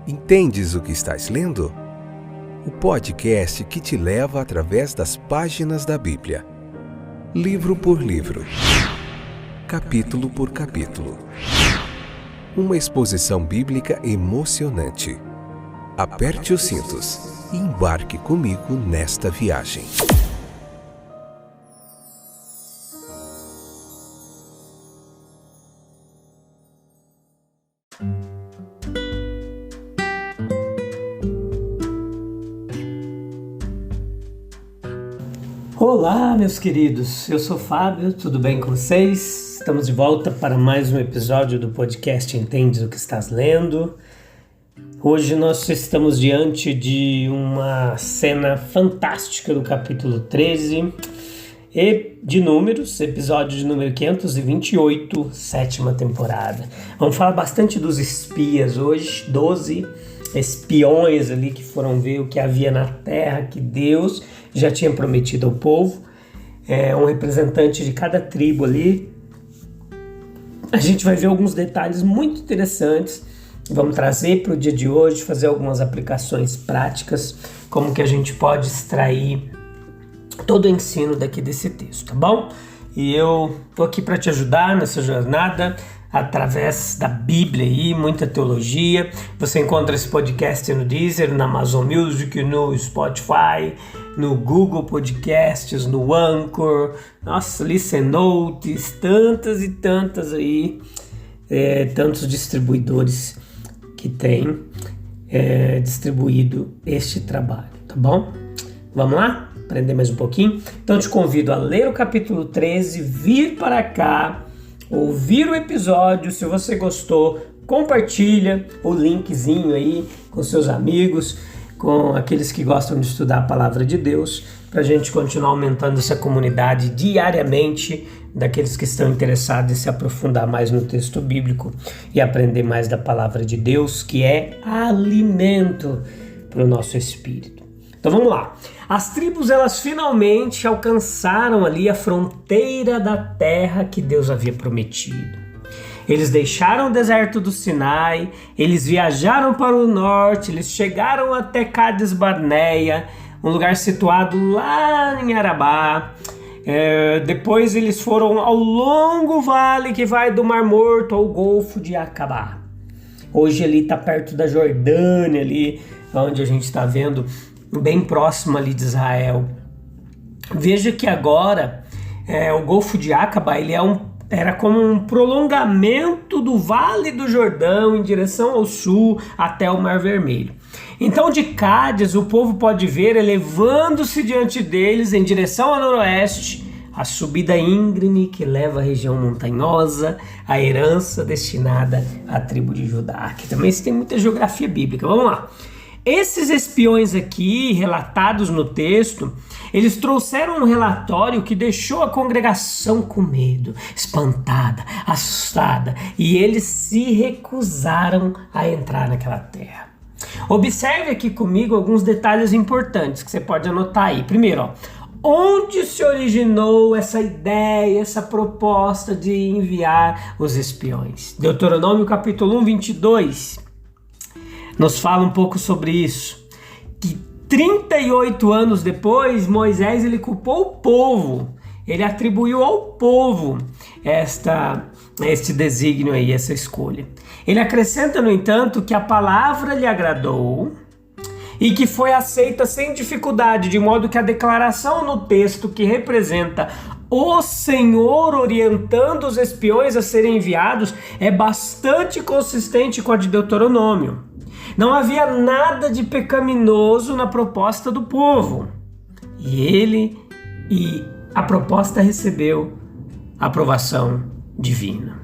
Entendes o que estás lendo? O podcast que te leva através das páginas da Bíblia. Livro por livro. Capítulo por capítulo. Uma exposição bíblica emocionante. Aperte os cintos e embarque comigo nesta viagem. Olá, meus queridos, eu sou Fábio, tudo bem com vocês? Estamos de volta para mais um episódio do podcast Entendes o que estás lendo. Hoje nós estamos diante de uma cena fantástica do capítulo 13 e de Números, episódio de número 528, 7ª temporada. Vamos falar bastante dos espias hoje, 12 espiões ali que foram ver o que havia na terra que Deus já tinha prometido ao povo. Um representante de cada tribo ali. A gente vai ver alguns detalhes muito interessantes. Vamos trazer para o dia de hoje, fazer algumas aplicações práticas, como que a gente pode extrair todo o ensino daqui desse texto, tá bom? E eu tô aqui para te ajudar nessa jornada, através da Bíblia e muita teologia. Você encontra esse podcast no Deezer, na Amazon Music, no Spotify, no Google Podcasts, no Anchor, Listen Notes, tantas e tantas aí, tantos distribuidores que têm distribuído este trabalho, tá bom? Vamos lá? Aprender mais um pouquinho? Então te convido a ler o capítulo 13, vir para cá, ouvir o episódio. Se você gostou, compartilha o linkzinho aí com seus amigos, com aqueles que gostam de estudar a palavra de Deus, para a gente continuar aumentando essa comunidade diariamente, daqueles que estão interessados em se aprofundar mais no texto bíblico e aprender mais da palavra de Deus, que é alimento para o nosso espírito. Então vamos lá. As tribos, elas finalmente alcançaram ali a fronteira da terra que Deus havia prometido. Eles deixaram o deserto do Sinai, eles viajaram para o norte, eles chegaram até Cades Barneia, um lugar situado lá em Arabá. Depois eles foram ao longo vale que vai do Mar Morto ao Golfo de Acabá. Hoje ali está perto da Jordânia, ali onde a gente está vendo, bem próximo ali de Israel. Veja que agora o Golfo de Acabá ele era como um prolongamento do Vale do Jordão em direção ao sul até o Mar Vermelho. Então de Cádiz o povo pode ver elevando-se diante deles em direção ao noroeste a subida íngreme que leva à região montanhosa, a herança destinada à tribo de Judá. Aqui também tem muita geografia bíblica. Vamos lá. Esses espiões aqui, relatados no texto, eles trouxeram um relatório que deixou a congregação com medo, espantada, assustada, e eles se recusaram a entrar naquela terra. Observe aqui comigo alguns detalhes importantes que você pode anotar aí. Primeiro, onde se originou essa ideia, essa proposta de enviar os espiões? Deuteronômio capítulo 1, 22... nos fala um pouco sobre isso, que 38 anos depois, Moisés ele culpou o povo, ele atribuiu ao povo este desígnio aí, essa escolha. Ele acrescenta, no entanto, que a palavra lhe agradou e que foi aceita sem dificuldade, de modo que a declaração no texto que representa o Senhor orientando os espiões a serem enviados é bastante consistente com a de Deuteronômio. Não havia nada de pecaminoso na proposta do povo. E a proposta recebeu aprovação divina.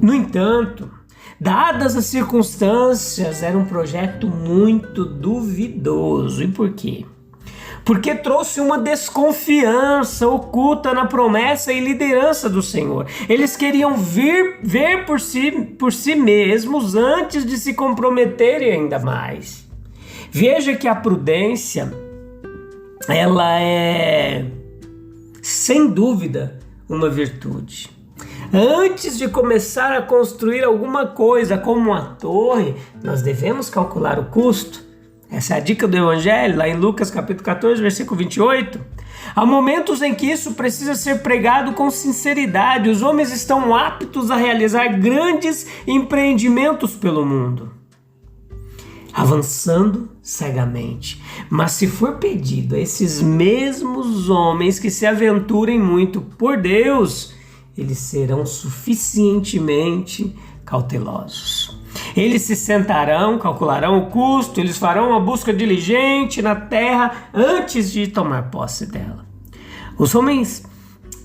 No entanto, dadas as circunstâncias, era um projeto muito duvidoso. E por quê? Porque trouxe uma desconfiança oculta na promessa e liderança do Senhor. Eles queriam ver por si mesmos antes de se comprometerem ainda mais. Veja que a prudência, ela é, sem dúvida, uma virtude. Antes de começar a construir alguma coisa, como uma torre, nós devemos calcular o custo. Essa é a dica do Evangelho, lá em Lucas capítulo 14, versículo 28. Há momentos em que isso precisa ser pregado com sinceridade. Os homens estão aptos a realizar grandes empreendimentos pelo mundo, avançando cegamente. Mas se for pedido a esses mesmos homens que se aventurem muito por Deus, eles serão suficientemente cautelosos. Eles se sentarão, calcularão o custo, eles farão uma busca diligente na terra antes de tomar posse dela. Os homens,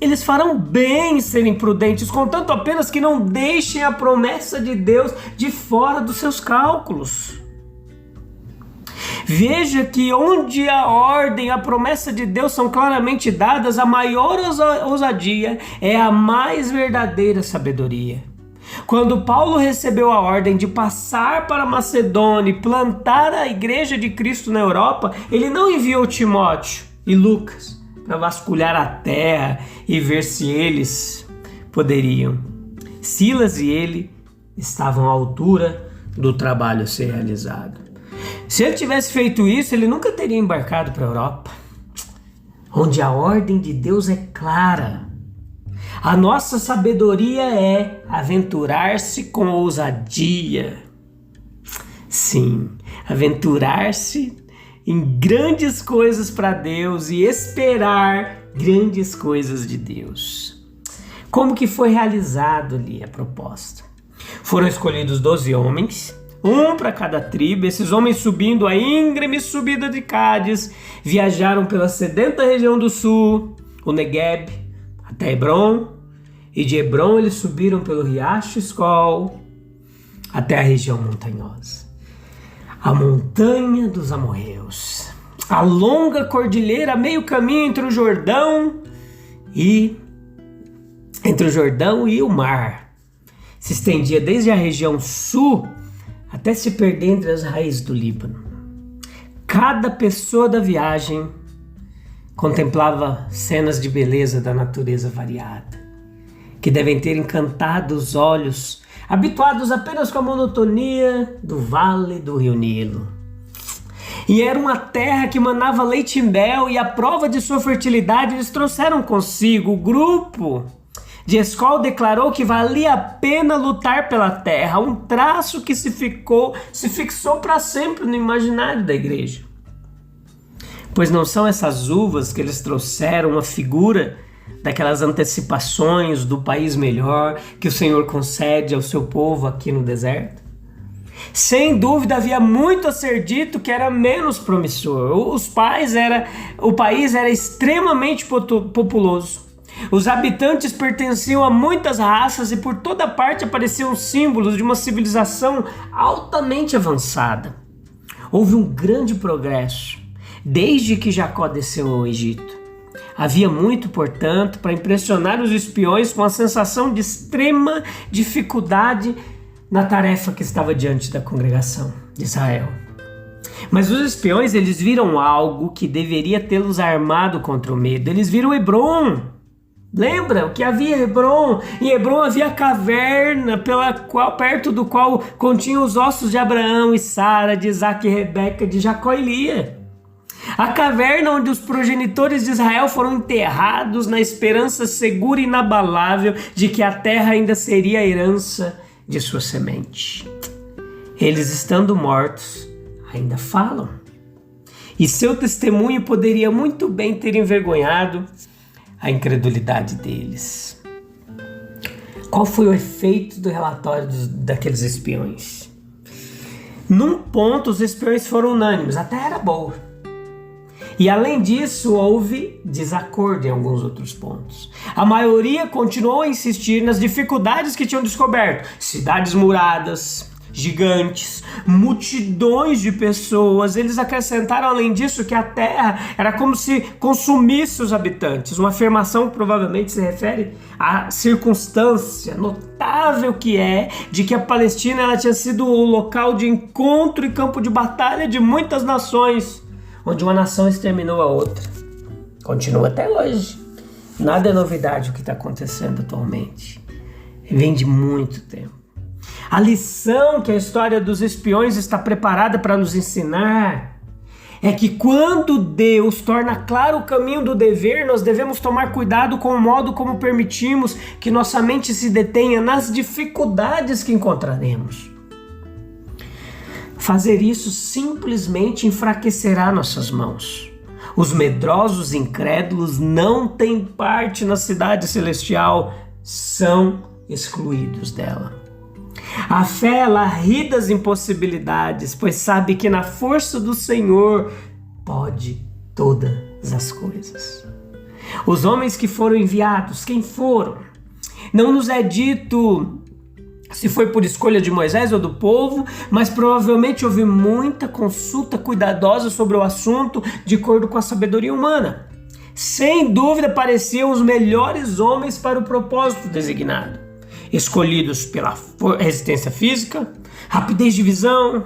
eles farão bem em serem prudentes, contanto apenas que não deixem a promessa de Deus de fora dos seus cálculos. Veja que onde a ordem e a promessa de Deus são claramente dadas, a maior ousadia é a mais verdadeira sabedoria. Quando Paulo recebeu a ordem de passar para Macedônia e plantar a igreja de Cristo na Europa, ele não enviou Timóteo e Lucas para vasculhar a terra e ver se eles poderiam. Silas e ele estavam à altura do trabalho a ser realizado. Se ele tivesse feito isso, ele nunca teria embarcado para a Europa, onde a ordem de Deus é clara. A nossa sabedoria é aventurar-se com ousadia. Sim, aventurar-se em grandes coisas para Deus e esperar grandes coisas de Deus. Como que foi realizado ali a proposta? Foram escolhidos 12 homens, um para cada tribo. Esses homens, subindo a íngreme subida de Cádiz, viajaram pela sedenta região do sul, o Negueb, até Hebrom, e de Hebrom eles subiram pelo riacho Escol até a região montanhosa, a montanha dos amorreus, a longa cordilheira, meio caminho entre o Jordão e o mar. Se estendia desde a região sul até se perder entre as raízes do Líbano. Cada pessoa da viagem contemplava cenas de beleza da natureza variada, que devem ter encantado os olhos, habituados apenas com a monotonia do vale do rio Nilo. E era uma terra que manava leite e mel, e a prova de sua fertilidade eles trouxeram consigo. O grupo de Escol declarou que valia a pena lutar pela terra, um traço que se fixou para sempre no imaginário da igreja. Pois não são essas uvas que eles trouxeram uma figura daquelas antecipações do país melhor que o Senhor concede ao seu povo aqui no deserto? Sem dúvida havia muito a ser dito que era menos promissor. O país era extremamente populoso. Os habitantes pertenciam a muitas raças e por toda parte apareciam símbolos de uma civilização altamente avançada. Houve um grande progresso desde que Jacó desceu ao Egito. Havia muito, portanto, para impressionar os espiões com a sensação de extrema dificuldade na tarefa que estava diante da congregação de Israel. Mas os espiões, eles viram algo que deveria tê-los armado contra o medo. Eles viram Hebrom. Lembra o que havia em Hebrom? Em Hebrom havia a caverna perto do qual continha os ossos de Abraão e Sara, de Isaac e Rebeca, de Jacó e Lia. A caverna onde os progenitores de Israel foram enterrados na esperança segura e inabalável de que a terra ainda seria a herança de sua semente. Eles, estando mortos, ainda falam. E seu testemunho poderia muito bem ter envergonhado a incredulidade deles. Qual foi o efeito do relatório daqueles espiões? Num ponto, os espiões foram unânimes, a terra era boa. E além disso, houve desacordo em alguns outros pontos. A maioria continuou a insistir nas dificuldades que tinham descoberto. Cidades muradas, gigantes, multidões de pessoas. Eles acrescentaram, além disso, que a terra era como se consumisse os habitantes. Uma afirmação que provavelmente se refere à circunstância notável que é de que a Palestina ela tinha sido o local de encontro e campo de batalha de muitas nações, onde uma nação exterminou a outra. Continua até hoje. Nada é novidade o que está acontecendo atualmente. Vem de muito tempo. A lição que a história dos espiões está preparada para nos ensinar é que quando Deus torna claro o caminho do dever, nós devemos tomar cuidado com o modo como permitimos que nossa mente se detenha nas dificuldades que encontraremos. Fazer isso simplesmente enfraquecerá nossas mãos. Os medrosos incrédulos não têm parte na cidade celestial, são excluídos dela. A fé, ela ri das impossibilidades, pois sabe que na força do Senhor pode todas as coisas. Os homens que foram enviados, quem foram? Não nos é dito se foi por escolha de Moisés ou do povo, mas provavelmente houve muita consulta cuidadosa sobre o assunto de acordo com a sabedoria humana. Sem dúvida pareciam os melhores homens para o propósito designado. Escolhidos pela resistência física, rapidez de visão,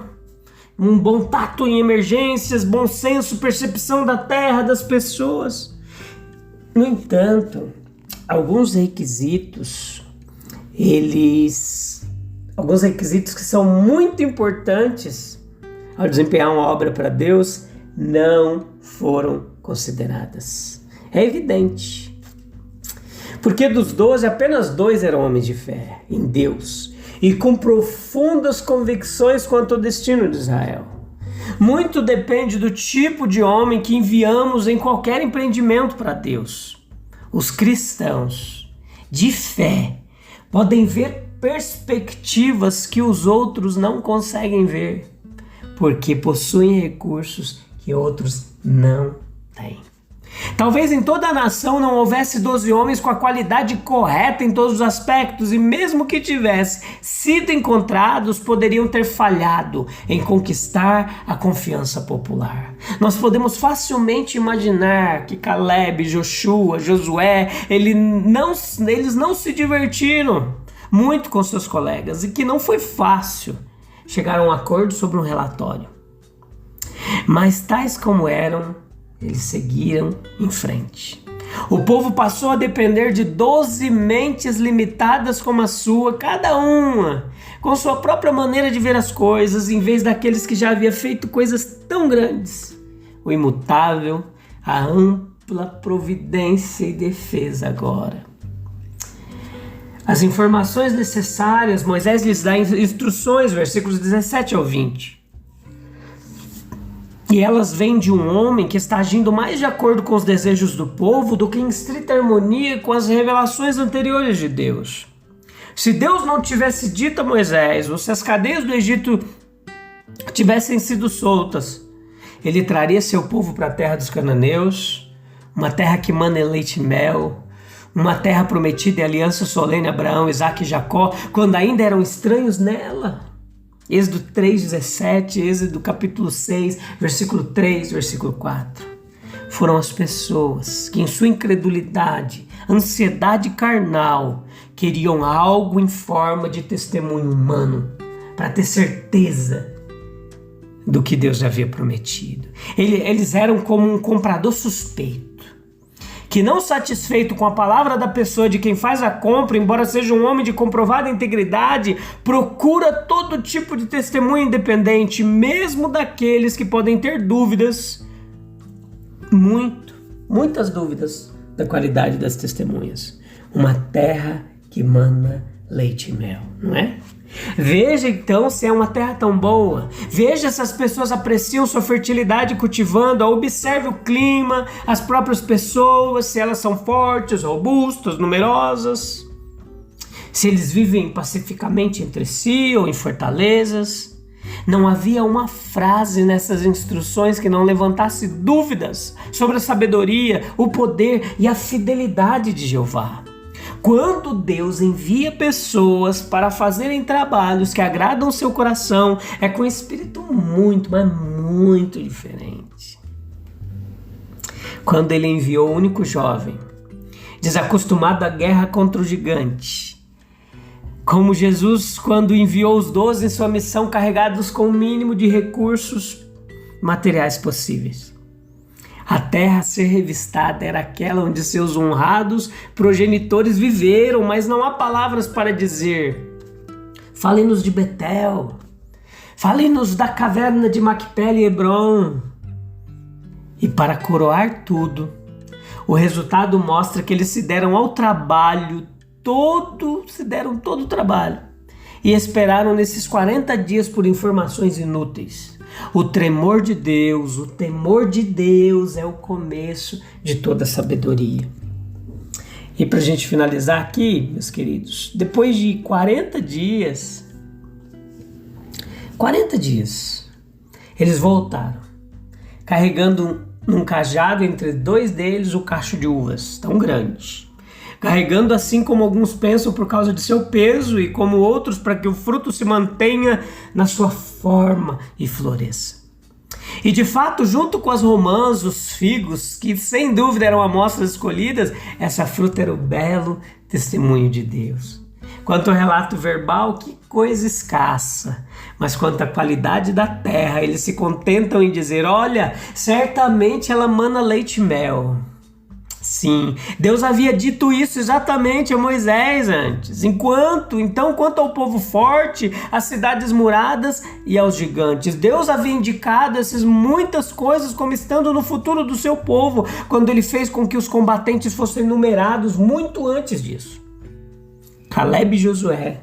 um bom tato em emergências, bom senso, percepção da terra, das pessoas. No entanto, alguns requisitos que são muito importantes ao desempenhar uma obra para Deus não foram consideradas. É evidente. Porque dos 12, apenas 2 eram homens de fé em Deus e com profundas convicções quanto ao destino de Israel. Muito depende do tipo de homem que enviamos em qualquer empreendimento para Deus. Os cristãos de fé podem ver perspectivas que os outros não conseguem ver, porque possuem recursos que outros não têm. Talvez em toda a nação não houvesse 12 homens com a qualidade correta em todos os aspectos, e mesmo que tivesse sido encontrados, poderiam ter falhado em conquistar a confiança popular. Nós podemos facilmente imaginar que Caleb, Joshua, Josué, eles não se divertiram muito com seus colegas e que não foi fácil chegar a um acordo sobre um relatório. Mas tais como eram, eles seguiram em frente. O povo passou a depender de 12 mentes limitadas como a sua, cada uma com sua própria maneira de ver as coisas, em vez daqueles que já havia feito coisas tão grandes. O imutável, a ampla providência e defesa agora. As informações necessárias, Moisés lhes dá instruções, versículos 17 ao 20. E elas vêm de um homem que está agindo mais de acordo com os desejos do povo do que em estrita harmonia com as revelações anteriores de Deus. Se Deus não tivesse dito a Moisés, ou se as cadeias do Egito tivessem sido soltas, ele traria seu povo para a terra dos cananeus, uma terra que mana leite e mel, uma terra prometida em aliança solene a Abraão, Isaque e Jacó, quando ainda eram estranhos nela. Êxodo 3:17, Êxodo capítulo 6, versículo 3, versículo 4. Foram as pessoas que em sua incredulidade, ansiedade carnal, queriam algo em forma de testemunho humano para ter certeza do que Deus havia prometido. Eles eram como um comprador suspeito, que não satisfeito com a palavra da pessoa de quem faz a compra, embora seja um homem de comprovada integridade, procura todo tipo de testemunho independente, mesmo daqueles que podem ter dúvidas, muitas dúvidas da qualidade das testemunhas. Uma terra que mana leite e mel, não é? Veja então se é uma terra tão boa. Veja se as pessoas apreciam sua fertilidade cultivando-a. Observe o clima, as próprias pessoas, se elas são fortes, robustas, numerosas. Se eles vivem pacificamente entre si ou em fortalezas. Não havia uma frase nessas instruções que não levantasse dúvidas sobre a sabedoria, o poder e a fidelidade de Jeová. Quando Deus envia pessoas para fazerem trabalhos que agradam o seu coração, é com um espírito muito, mas muito diferente. Quando ele enviou o único jovem, desacostumado à guerra contra o gigante, como Jesus quando enviou os 12 em sua missão carregados com o mínimo de recursos materiais possíveis. A terra a ser revistada era aquela onde seus honrados progenitores viveram, mas não há palavras para dizer. Fale-nos de Betel, fale-nos da caverna de Macpela e Hebron. E para coroar tudo, o resultado mostra que eles se deram todo o trabalho e esperaram nesses 40 dias por informações inúteis. O temor de Deus é o começo de toda sabedoria. E para a gente finalizar aqui, meus queridos, depois de 40 dias, eles voltaram, carregando num cajado entre dois deles o cacho de uvas, tão grande. Carregando assim como alguns pensam por causa de seu peso e como outros para que o fruto se mantenha na sua forma e floresça. E de fato, junto com as romãs, os figos, que sem dúvida eram amostras escolhidas, essa fruta era o belo testemunho de Deus. Quanto ao relato verbal, que coisa escassa. Mas quanto à qualidade da terra, eles se contentam em dizer: olha, certamente ela mana leite e mel. Sim, Deus havia dito isso exatamente a Moisés antes. Então, quanto ao povo forte, às cidades muradas e aos gigantes, Deus havia indicado essas muitas coisas como estando no futuro do seu povo, quando ele fez com que os combatentes fossem numerados muito antes disso. Caleb e Josué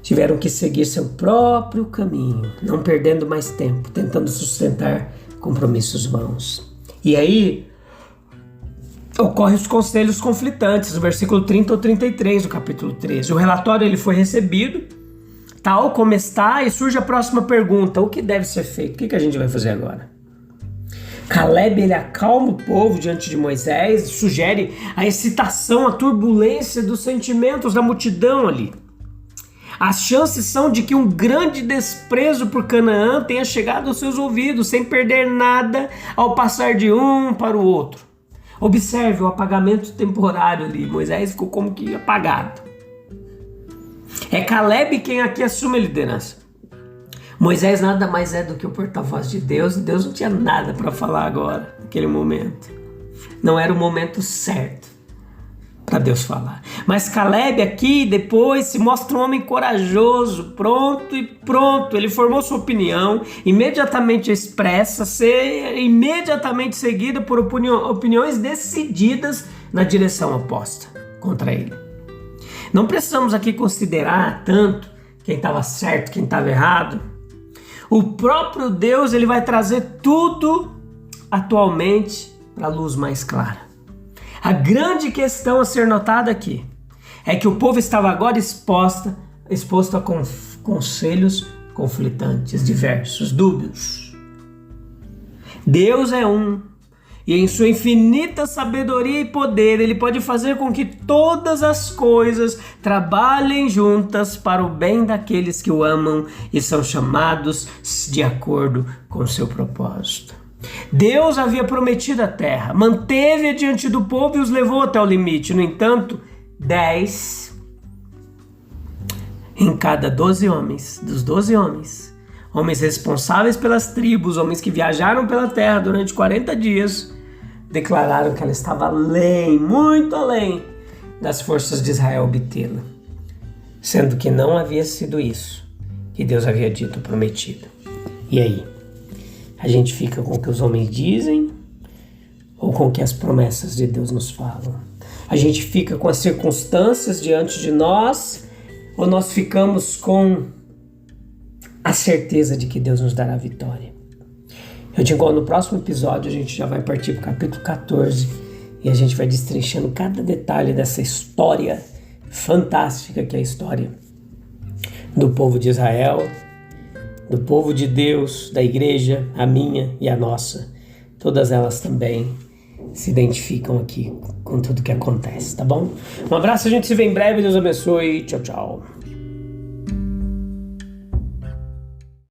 tiveram que seguir seu próprio caminho, não perdendo mais tempo, tentando sustentar compromissos vãos. E aí ocorrem os conselhos conflitantes, no versículo 30 ou 33 do capítulo 13. O relatório ele foi recebido, tal como está, e surge a próxima pergunta: o que deve ser feito? O que a gente vai fazer agora? Caleb ele acalma o povo diante de Moisés, sugere a excitação, a turbulência dos sentimentos da multidão ali. As chances são de que um grande desprezo por Canaã tenha chegado aos seus ouvidos, sem perder nada ao passar de um para o outro. Observe o apagamento temporário ali. Moisés ficou como que apagado. É Caleb quem aqui assume a liderança. Moisés nada mais é do que o porta-voz de Deus, e Deus não tinha nada para falar agora, naquele momento. Não era o momento certo para Deus falar. Mas Caleb aqui depois se mostra um homem corajoso, pronto. Ele formou sua opinião, imediatamente expressa, imediatamente seguida por opiniões decididas na direção oposta contra ele. Não precisamos aqui considerar tanto quem estava certo, quem estava errado. O próprio Deus ele vai trazer tudo atualmente para a luz mais clara. A grande questão a ser notada aqui é que o povo estava agora exposto a conselhos conflitantes, diversos, dúbios. Deus é um, e em sua infinita sabedoria e poder, ele pode fazer com que todas as coisas trabalhem juntas para o bem daqueles que o amam e são chamados de acordo com o seu propósito. Deus havia prometido a terra, manteve-a diante do povo e os levou até o limite. No entanto, 10 em cada 12 homens, dos 12 homens, homens responsáveis pelas tribos, homens que viajaram pela terra durante 40 dias, declararam que ela estava além, muito além das forças de Israel obtê-la, sendo que não havia sido isso que Deus havia dito, prometido. E aí? A gente fica com o que os homens dizem ou com o que as promessas de Deus nos falam? A gente fica com as circunstâncias diante de nós ou nós ficamos com a certeza de que Deus nos dará vitória? Eu te encontro no próximo episódio. A gente já vai partir para o capítulo 14 e a gente vai destrinchando cada detalhe dessa história fantástica que é a história do povo de Israel, do povo de Deus, da igreja, a minha e a nossa. Todas elas também se identificam aqui com tudo que acontece, tá bom? Um abraço, a gente se vê em breve, Deus abençoe, tchau, tchau.